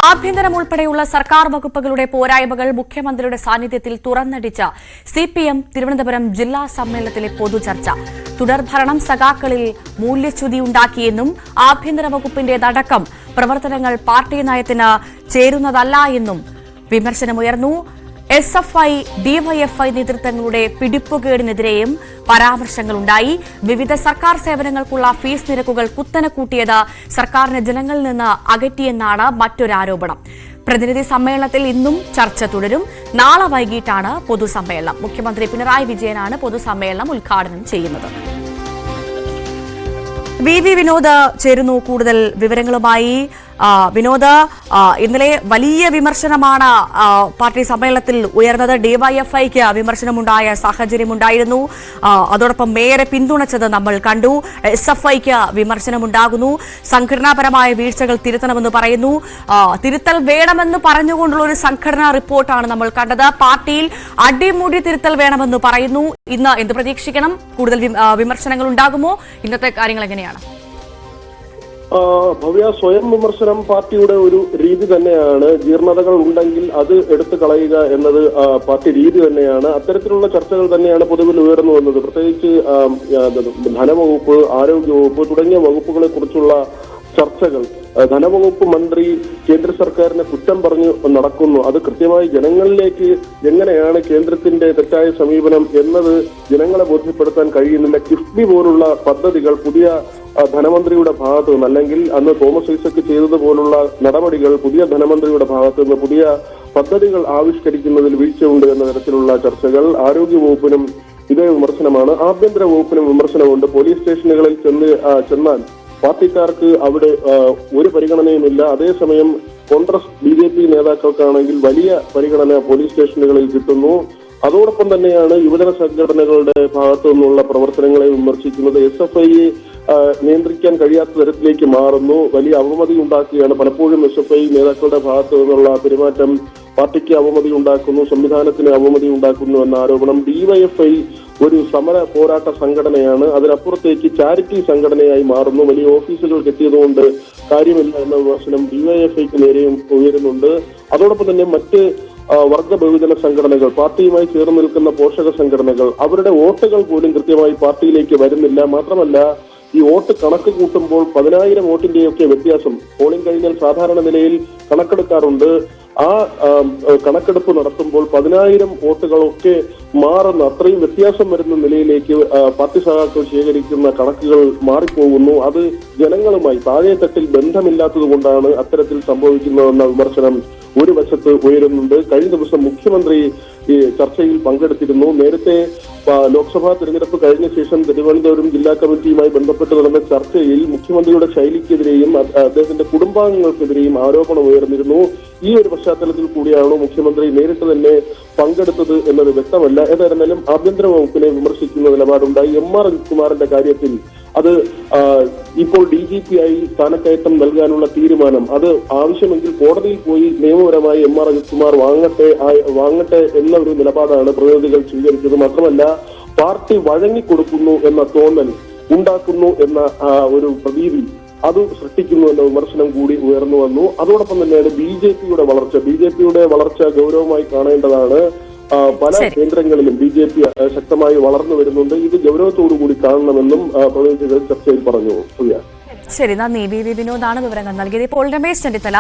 ആഭ്യന്തരം ഉൾപ്പെടെയുള്ള സർക്കാർ വകുപ്പുകളുടെ പോരായ്മകൾ മുഖ്യമന്ത്രിയുടെ സാന്നിധ്യത്തിൽ തുറന്നടിച്ച സിപിഎം തിരുവനന്തപുരം ജില്ലാ സമ്മേളനത്തിലെ പൊതുചർച്ച. തുടർഭരണം സഖാക്കളിൽ മൂല്യച്യുതിയുണ്ടാക്കിയെന്നും ആഭ്യന്തര വകുപ്പിന്റേതടക്കം പ്രവർത്തനങ്ങൾ പാർട്ടി നയത്തിന് ചേരുന്നതല്ല എന്നും വിമർശനമുയർന്നു. SFI DYFI നേതൃത്വങ്ങളുടെ പിടിപ്പുകേടിനെതിരെയും പരാമർശങ്ങളുണ്ടായി. വിവിധ സർക്കാർ സേവനങ്ങൾക്കുള്ള ഫീസ് നിരക്കുകൾ കുത്തനെ കൂട്ടിയത് സർക്കാരിനെ ജനങ്ങളിൽ നിന്ന് അകറ്റിയെന്നാണ് മറ്റൊരാരോപണം. പ്രതിനിധി സമ്മേളനത്തിൽ ഇന്നും ചർച്ച തുടരും. നാളെ വൈകിട്ടാണ് പൊതുസമ്മേളനം. മുഖ്യമന്ത്രി പിണറായി വിജയനാണ് പൊതുസമ്മേളനം ഉദ്ഘാടനം ചെയ്യുന്നത്. വി വിനോദ് ചേരുന്നു കൂടുതൽ വിവരങ്ങളുമായി. വിനോദ്, ഇന്നലെ വലിയ വിമർശനമാണ് പാർട്ടി സമ്മേളനത്തിൽ ഉയർന്നത്. ഡിവൈഎഫ്ഐക്ക് വിമർശനമുണ്ടായ സാഹചര്യമുണ്ടായിരുന്നു. അതോടൊപ്പം മേയറെ പിന്തുണച്ചത് നമ്മൾ കണ്ടു. എസ്എഫ്ഐക്ക് വിമർശനമുണ്ടാകുന്നു. സംഘടനാപരമായ വീഴ്ചകൾ തിരുത്തണമെന്ന് പറയുന്നു. തിരുത്തൽ വേണമെന്ന് പറഞ്ഞുകൊണ്ടുള്ള ഒരു സംഘടനാ റിപ്പോർട്ടാണ് നമ്മൾ കണ്ടത്. പാർട്ടിയിൽ അടിമുടി തിരുത്തൽ വേണമെന്ന് പറയുന്നു. ഇന്ന് എന്ത് പ്രതീക്ഷിക്കണം? കൂടുതൽ വിമർശനങ്ങൾ ഉണ്ടാകുമോ? ഇന്നത്തെ കാര്യങ്ങൾ എങ്ങനെയാണ്? ഭവ്യ, സ്വയം വിമർശനം പാർട്ടിയുടെ ഒരു രീതി തന്നെയാണ്. ജീർണതകൾ ഉണ്ടെങ്കിൽ അത് എടുത്തു കളയുക എന്നത് പാർട്ടി രീതി തന്നെയാണ്. അത്തരത്തിലുള്ള ചർച്ചകൾ തന്നെയാണ് പൊതുവിൽ ഉയർന്നു വന്നത്. പ്രത്യേകിച്ച് ധനവകുപ്പ്, ആരോഗ്യവകുപ്പ് തുടങ്ങിയ വകുപ്പുകളെ കുറിച്ചുള്ള ചർച്ചകൾ. ധനവകുപ്പ് മന്ത്രി കേന്ദ്ര സർക്കാരിനെ കുറ്റം പറഞ്ഞു നടക്കുന്നു. അത് കൃത്യമായി ജനങ്ങളിലേക്ക് എങ്ങനെയാണ് കേന്ദ്രത്തിന്റെ തെറ്റായ സമീപനം എന്നത് ജനങ്ങളെ ബോധ്യപ്പെടുത്താൻ കഴിയുന്നില്ല. കിഫ്ബി പോലുള്ള പദ്ധതികൾ പുതിയ ധനമന്ത്രിയുടെ ഭാഗത്തു നിന്ന്, അല്ലെങ്കിൽ അന്ന് തോമസ് ഐസക് ചെയ്തതുപോലുള്ള നടപടികൾ പുതിയ ധനമന്ത്രിയുടെ ഭാഗത്തു നിന്ന് പുതിയ പദ്ധതികൾ ആവിഷ്കരിക്കുന്നതിൽ വീഴ്ചയുണ്ട് എന്ന തരത്തിലുള്ള ചർച്ചകൾ. ആരോഗ്യവകുപ്പിനും ഇതേ വിമർശനമാണ്. ആഭ്യന്തര വകുപ്പിനും വിമർശനമുണ്ട്. പോലീസ് സ്റ്റേഷനുകളിൽ ചെന്നാൽ പാർട്ടിക്കാർക്ക് അവിടെ ഒരു പരിഗണനയുമില്ല. അതേസമയം കോൺഗ്രസ് BJP നേതാക്കൾക്കാണെങ്കിൽ വലിയ പരിഗണന പോലീസ് സ്റ്റേഷനുകളിൽ കിട്ടുന്നു. അതോടൊപ്പം തന്നെയാണ് യുവജന സംഘടനകളുടെ ഭാഗത്തു നിന്നുള്ള പ്രവർത്തനങ്ങളെ വിമർശിക്കുന്നത്. SFI നിയന്ത്രിക്കാൻ കഴിയാത്ത തരത്തിലേക്ക് മാറുന്നു. വലിയ അവമതി ഉണ്ടാക്കുകയാണ്. പലപ്പോഴും SFI നേതാക്കളുടെ ഭാഗത്തു നിന്നുള്ള പെരുമാറ്റം പാർട്ടിക്ക് അവമതി ഉണ്ടാക്കുന്നു, സംവിധാനത്തിന് അവമതി ഉണ്ടാക്കുന്നു എന്ന ആരോപണം. DYFI ഒരു സമര പോരാട്ട സംഘടനയാണ്. അതിനപ്പുറത്തേക്ക് ചാരിറ്റി സംഘടനയായി മാറുന്നു. വലിയ ഓഫീസുകൾക്ക് എത്തിയതുകൊണ്ട് കാര്യമില്ല എന്ന വിമർശനം DYFIക്ക് നേരെയും ഉയരുന്നുണ്ട്. അതോടൊപ്പം തന്നെ മറ്റ് വർഗ ബഹുജന സംഘടനകൾ, പാർട്ടിയുമായി ചേർന്ന് നിൽക്കുന്ന പോഷക സംഘടനകൾ, അവരുടെ വോട്ടുകൾ പോലും കൃത്യമായി പാർട്ടിയിലേക്ക് വരുന്നില്ല. മാത്രമല്ല, ഈ വോട്ട് കണക്ക് കൂട്ടുമ്പോൾ 10,000 വോട്ടിന്റെയൊക്കെ വ്യത്യാസം പോളിംഗ് കഴിഞ്ഞാൽ സാധാരണ നിലയിൽ കണക്കെടുക്കാറുണ്ട്. ആ കണക്കെടുപ്പ് നടത്തുമ്പോൾ 10,000 വോട്ടുകളൊക്കെ മാറുന്ന, അത്രയും വ്യത്യാസം വരുന്ന നിലയിലേക്ക് പാർട്ടി സഖാക്കൾ ശേഖരിക്കുന്ന കണക്കുകൾ മാറിപ്പോകുന്നു. അത് ജനങ്ങളുമായി താഴെത്തട്ടിൽ ബന്ധമില്ലാത്തത് കൊണ്ടാണ് അത്തരത്തിൽ സംഭവിക്കുന്നതെന്ന വിമർശനം ഒരു വശത്ത് ഉയരുന്നുണ്ട്. കഴിഞ്ഞ ദിവസം മുഖ്യമന്ത്രി ഈ ചർച്ചയിൽ പങ്കെടുത്തിരുന്നു. നേരത്തെ ലോക്സഭാ തെരഞ്ഞെടുപ്പ് കഴിഞ്ഞ ശേഷം തിരുവനന്തപുരം ജില്ലാ കമ്മിറ്റിയുമായി ബന്ധപ്പെട്ട് നടന്ന ചർച്ചയിൽ മുഖ്യമന്ത്രിയുടെ ശൈലിക്കെതിരെയും അദ്ദേഹത്തിന്റെ കുടുംബാംഗങ്ങൾക്കെതിരെയും ആരോപണം ഉയർന്നിരുന്നു. ഈ ഒരു പശ്ചാത്തലത്തിൽ കൂടിയാണോ മുഖ്യമന്ത്രി നേരിട്ട് തന്നെ പങ്കെടുത്തത് എന്നത് വ്യക്തമല്ല. ഏതായിരുന്നാലും ആഭ്യന്തര വകുപ്പിനെ വിമർശിക്കുന്ന നിലപാടുണ്ടായി. MR അജിത്കുമാറിന്റെ കാര്യത്തിൽ അത് ഇപ്പോൾ DGP ആയി സ്ഥാനക്കയറ്റം നൽകാനുള്ള തീരുമാനം, അത് ആവശ്യമെങ്കിൽ കോടതിയിൽ പോയി നിയമപരമായി MR അജിത്കുമാർ വാങ്ങട്ടെ എന്ന ഒരു നിലപാടാണ് പ്രതിനിധികൾ സ്വീകരിച്ചത്. മാത്രമല്ല, പാർട്ടി വഴങ്ങിക്കൊടുക്കുന്നു എന്ന തോന്നൽ ഉണ്ടാക്കുന്നു എന്ന ഒരു പ്രതീതി അത് സൃഷ്ടിക്കുന്നു എന്ന വിമർശനം കൂടി ഉയർന്നു വന്നു. അതോടൊപ്പം തന്നെയാണ് BJPയുടെ വളർച്ച ഗൗരവമായി കാണേണ്ടതാണ്. പല കേന്ദ്രങ്ങളിലും BJP ശക്തമായി വളർന്നു വരുന്നുണ്ട്. ഇത് ഗൗരവത്തോടു കൂടി കാണണമെന്നും പ്രതിനിധികൾ ചർച്ചയിൽ പറഞ്ഞു. ശരി, നന്ദി. വി വിനോദാണ് വിവരങ്ങൾ നൽകിയത്. ഇപ്പോൾ രമേശ് ചെന്നിത്തല